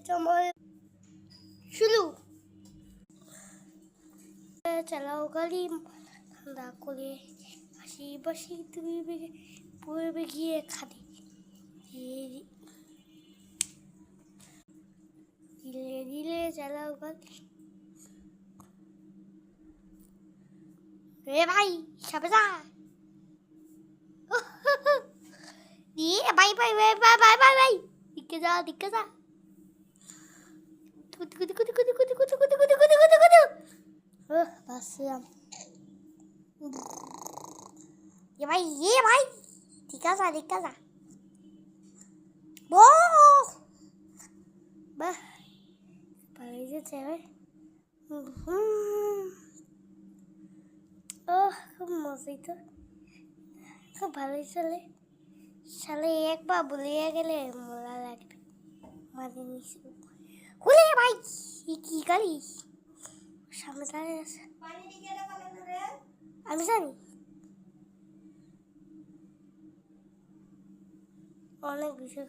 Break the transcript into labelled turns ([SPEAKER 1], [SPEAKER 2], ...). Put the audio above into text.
[SPEAKER 1] সময় শুরু। চালাও গাড়ি ঠান্ডা করে হাসি বাসি তুমি পড়বে গিয়ে খালি ধীরে ধীরে চালাও গাড়ি। রে ভাই সামনে যা। দিয়ে ভাই ভাই ভাই ভাই ভাই ভাই ভাই দিকে যা দিকে যা। কুতু কুতু কুতু কুতু কুতু কুতু কুতু কুতু কুতু কুতু কুতু। বাসলাম। ये भाई दिखा जा वो bah paling sih cewek masih itu kebalik sale एक बार बुलिया गले मोला लग मारी निसु हुले भाई की करी सामने আছে পানি দিকে রে বলেন রে আমি জানি অনেক বিষয়